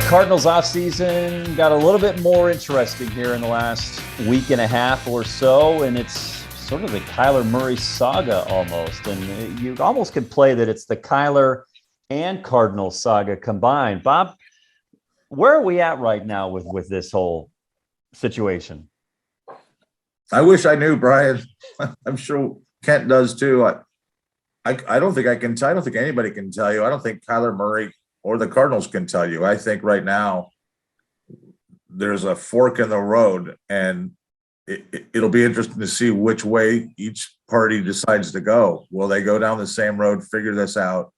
Cardinals offseason got a little bit more interesting here in the last week and a half or so, and it's sort of the Kyler Murray saga almost. And you almost could play that it's the Kyler and Cardinals saga combined. Bob, where are we at right now with this whole situation? I wish I knew, Brian. I'm sure Kent does too. I don't think I can tell. I don't think anybody can tell you. I don't think Kyler Murray or the Cardinals can tell you. I think right now there's a fork in the road, and it'll be interesting to see which way each party decides to go. Will they go down the same road, figure this out?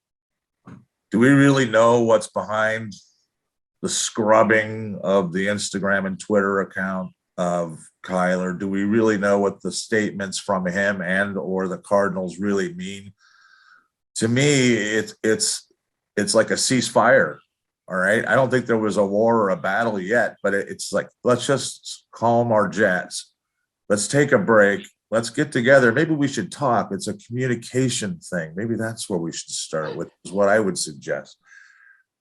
Do we really know what's behind the scrubbing of the Instagram and Twitter account of Kyler? Do we really know what the statements from him and or the Cardinals really mean? To me, it's like a ceasefire. All right. I don't think there was a war or a battle yet, but it's like, let's just calm our jets. Let's take a break. Let's get together. Maybe we should talk. It's a communication thing. Maybe that's where we should start with, is what I would suggest.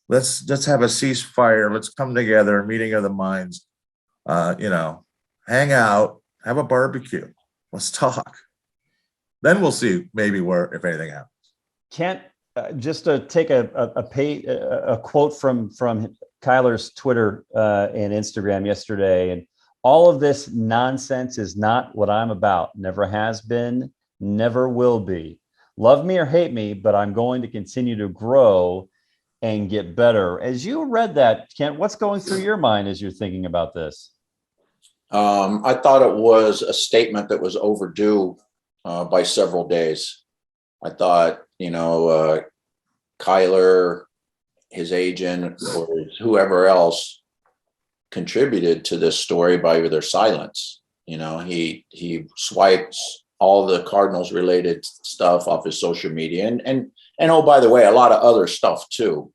Let's have a ceasefire. Let's come together, meeting of the minds, hang out, have a barbecue. Let's talk. Then we'll see maybe where, if anything happens. Kent, just to take a quote from Kyler's Twitter and Instagram yesterday, and all of this nonsense is not what I'm about. Never has been, never will be. Love me or hate me, but I'm going to continue to grow and get better. As you read that, Kent, what's going through your mind as you're thinking about this? I thought it was a statement that was overdue by several days. I thought, Kyler, his agent, or whoever else contributed to this story by their silence. He swipes all the Cardinals related stuff off his social media, and oh, by the way, a lot of other stuff too.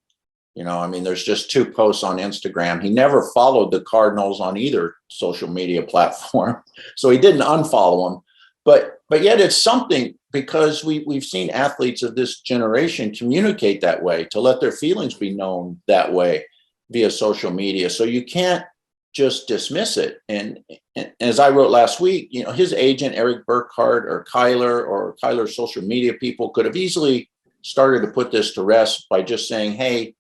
There's just 2 posts on Instagram. He never followed the Cardinals on either social media platform, so he didn't unfollow them. But yet it's something, because we've seen athletes of this generation communicate that way, to let their feelings be known that way via social media. So you can't just dismiss it. And as I wrote last week, his agent, Eric Burkhart, or Kyler's social media people could have easily started to put this to rest by just saying, hey,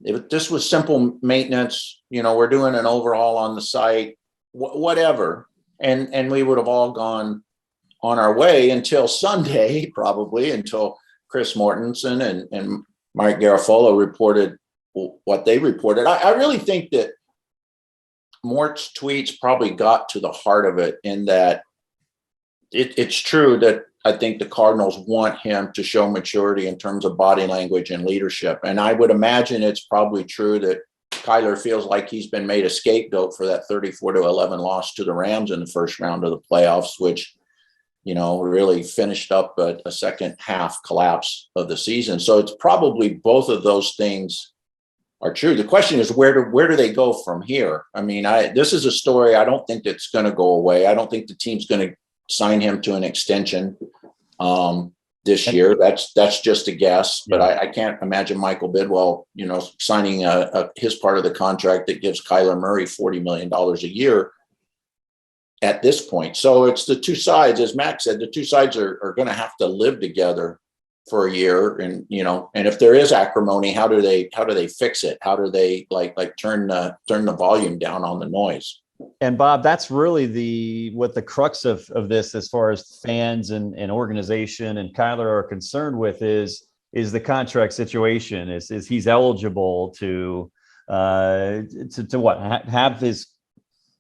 if this was simple maintenance, we're doing an overhaul on the site, whatever. And we would have all gone on our way until Sunday, probably, until Chris Mortensen and Mike Garafolo reported what they reported. I really think that Mort's tweets probably got to the heart of it, in that it's true that I think the Cardinals want him to show maturity in terms of body language and leadership. And I would imagine it's probably true that Kyler feels like he's been made a scapegoat for that 34-11 loss to the Rams in the first round of the playoffs, which really finished up a second half collapse of the season. So it's probably both of those things are true. The question is, where do they go from here? This is a story I don't think that's going to go away. I don't think the team's going to sign him to an extension this year. That's just a guess, but I can't imagine Michael Bidwell, signing his part of the contract that gives Kyler Murray $40 million a year at this point. So it's the two sides, as Max said, the two sides are going to have to live together for a year. And, and if there is acrimony, how do they fix it? How do they like turn the volume down on the noise? And Bob, that's really what the crux of this, as far as fans and organization and Kyler are concerned with, is the contract situation. Is he's eligible to what, have his,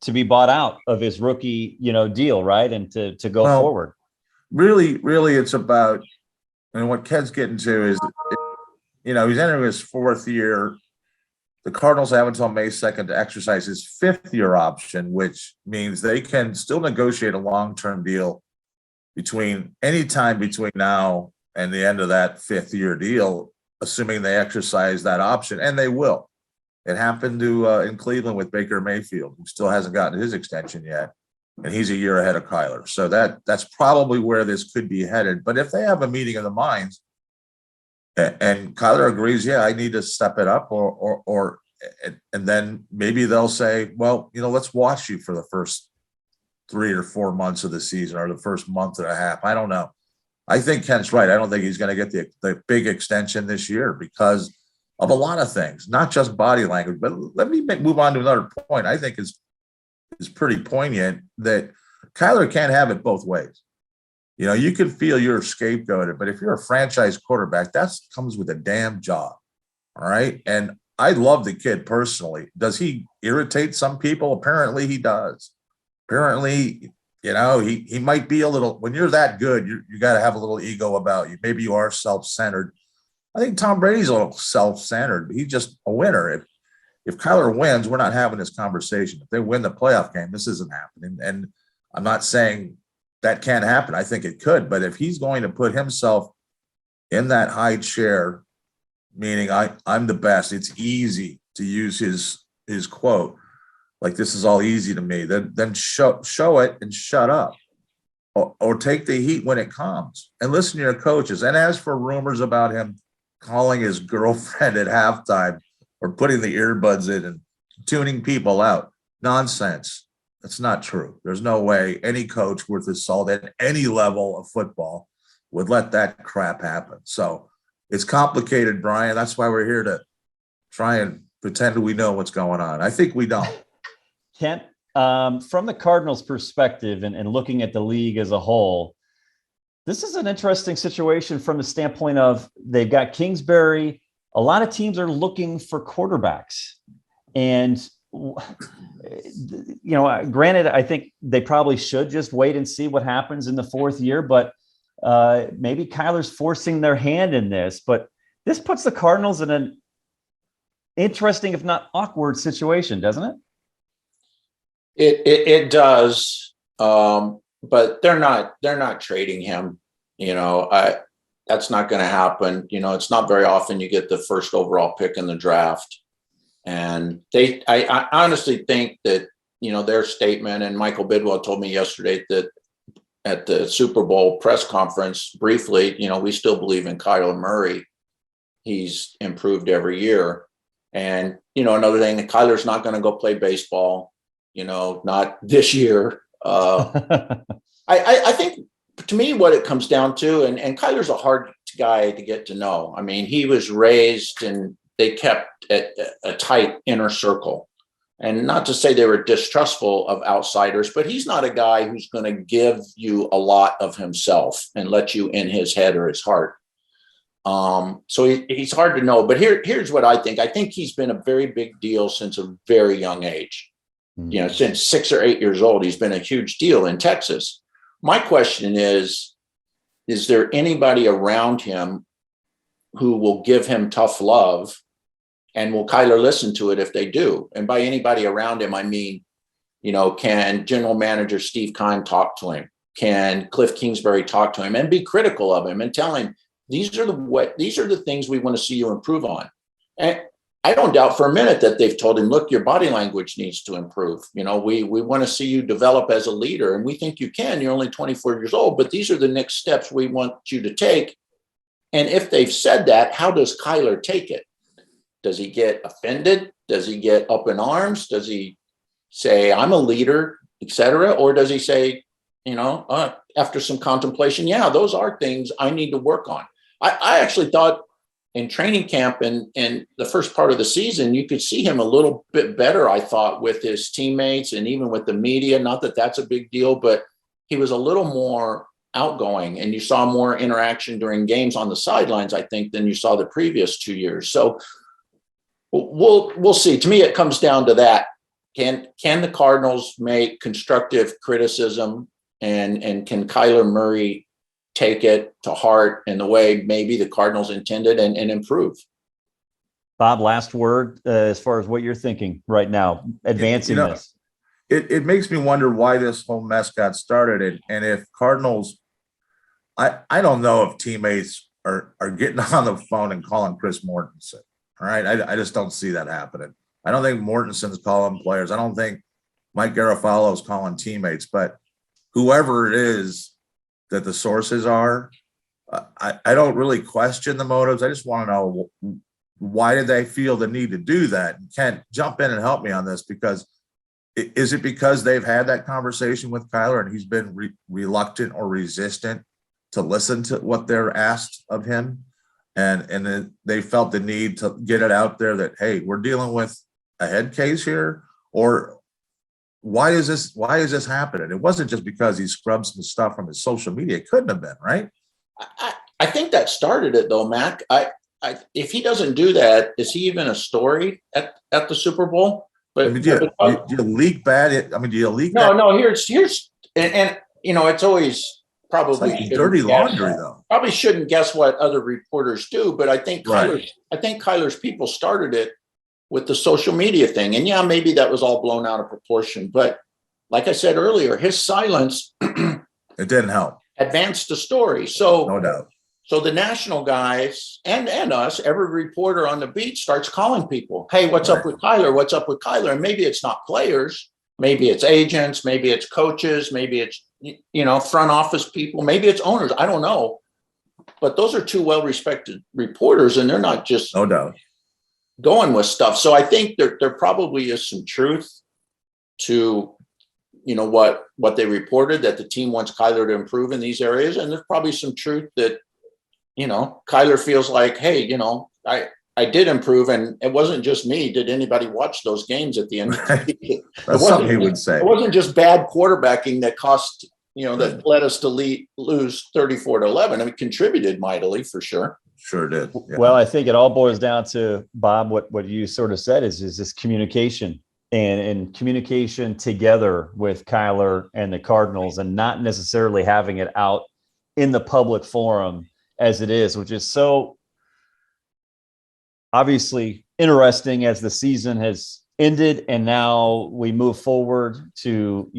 to be bought out of his rookie, deal, right? And to go forward. Really, it's about, and what Ked's getting to is, he's entering his 4th year. The Cardinals have until May 2nd to exercise his 5th year option, which means they can still negotiate a long-term deal any time between now and the end of that 5th year deal, assuming they exercise that option, and they will. It happened in Cleveland with Baker Mayfield, who still hasn't gotten his extension yet, and he's a year ahead of Kyler. So that's probably where this could be headed. But if they have a meeting of the minds, and Kyler agrees, I need to step it up, or and then maybe they'll say, well, let's watch you for the first 3 or 4 months of the season or the first month and a half. I don't know. I think Kent's right. I don't think he's going to get the big extension this year because of a lot of things, not just body language. But let me move on to another point I think is pretty poignant, that Kyler can't have it both ways. You can feel you're scapegoated, but if you're a franchise quarterback, that comes with a damn job. All right. And I love the kid personally. Does he irritate some people? Apparently he does. Apparently, he might be a little, when you're that good, you got to have a little ego about you. Maybe you are self-centered. I think Tom Brady's a little self-centered, but he's just a winner. If Kyler wins, we're not having this conversation. If they win the playoff game, this isn't happening. And I'm not saying that can't happen. I think it could, but if he's going to put himself in that high chair, meaning I'm the best, it's easy to use his quote, like this is all easy to me, then show it and shut up, or take the heat when it comes and listen to your coaches. And as for rumors about him calling his girlfriend at halftime or putting the earbuds in and tuning people out, nonsense. That's not true. There's no way any coach worth his salt at any level of football would let that crap happen. So it's complicated, Brian. That's why we're here to try and pretend we know what's going on. I think we don't. Kent, from the Cardinals' perspective and looking at the league as a whole, this is an interesting situation from the standpoint of they've got Kingsbury. A lot of teams are looking for quarterbacks. And granted, I think they probably should just wait and see what happens in the fourth year, but maybe Kyler's forcing their hand in this. But this puts the Cardinals in an interesting, if not awkward, situation, doesn't it? It does, but they're not trading him. That's not going to happen. It's not very often you get the first overall pick in the draft. And I honestly think that, their statement, and Michael Bidwell told me yesterday that at the Super Bowl press conference briefly, we still believe in Kyler Murray. He's improved every year. And, another thing, Kyler's not going to go play baseball, not this year. I think, to me, what it comes down to, and Kyler's a hard guy to get to know. I mean, he was raised and they kept a tight inner circle. And not to say they were distrustful of outsiders, but he's not a guy who's going to give you a lot of himself and let you in his head or his heart. So he's hard to know. But here's what I think. I think he's been a very big deal since a very young age. Since 6 or 8 years old, he's been a huge deal in Texas. My question is there anybody around him who will give him tough love? And will Kyler listen to it if they do? And by anybody around him, I mean, can General Manager Steve Keim talk to him? Can Cliff Kingsbury talk to him and be critical of him and tell him, these are the things we want to see you improve on? And I don't doubt for a minute that they've told him, look, your body language needs to improve. We want to see you develop as a leader, and we think you can. You're only 24 years old, but these are the next steps we want you to take. And if they've said that, how does Kyler take it? Does he get offended? Does he get up in arms? Does he say, I'm a leader, etc.? Or does he say, after some contemplation, yeah, those are things I need to work on. I actually thought in training camp and the first part of the season, you could see him a little bit better, I thought, with his teammates and even with the media. Not that that's a big deal, but he was a little more outgoing, and you saw more interaction during games on the sidelines, I think, than you saw the previous 2 years. So we'll see. To me, it comes down to that. Can the Cardinals make constructive criticism, and can Kyler Murray take it to heart in the way maybe the Cardinals intended and improve? Bob, last word as far as what you're thinking right now, advancing this. It makes me wonder why this whole mess got started, and if Cardinals, I don't know if teammates are getting on the phone and calling Chris Mortensen. All right. I just don't see that happening. I don't think Mortensen's calling players. I don't think Mike Garofalo's calling teammates, but whoever it is that the sources are, I don't really question the motives. I just want to know why did they feel the need to do that? Kent, jump in and help me on this, because is it because they've had that conversation with Kyler and he's been reluctant or resistant to listen to what they're asked of him? And then they felt the need to get it out there that, hey, we're dealing with a head case here? Or why is this happening? It wasn't just because he scrubbed some stuff from his social media. It couldn't have been, right? I think that started it though, Mac. If he doesn't do that, is he even a story at the Super Bowl? But I mean, do you leak bad? I mean, do you leak? No. Here's and it's always probably like dirty laundry though. Probably shouldn't guess what other reporters do, but I think Kyler's people started it with the social media thing, and yeah, maybe that was all blown out of proportion. But like I said earlier, his silence it didn't help advance the story. So no doubt. So the national guys and us, every reporter on the beat starts calling people, hey, what's up with Kyler? What's up with Kyler? And maybe it's not players, maybe it's agents, maybe it's coaches, maybe it's, front office people, maybe it's owners. I don't know. But those are two well-respected reporters, and they're not just no doubt going with stuff. So I think there probably is some truth to what they reported, that the team wants Kyler to improve in these areas. And there's probably some truth that Kyler feels like, hey, I did improve, and it wasn't just me. Did anybody watch those games at the end? That's something he would say. It wasn't just bad quarterbacking that cost, that led us to lose 34-11. I mean, contributed mightily for sure. Sure did. Yeah. Well, I think it all boils down to, Bob, what you sort of said is this communication and communication together with Kyler and the Cardinals, and not necessarily having it out in the public forum as it is, which is so obviously interesting as the season has ended. And now we move forward to,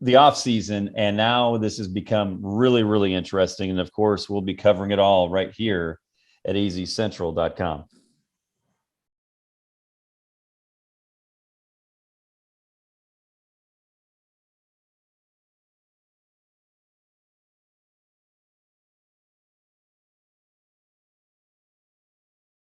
the off season. And now this has become really, really interesting. And of course, we'll be covering it all right here at azcentral.com.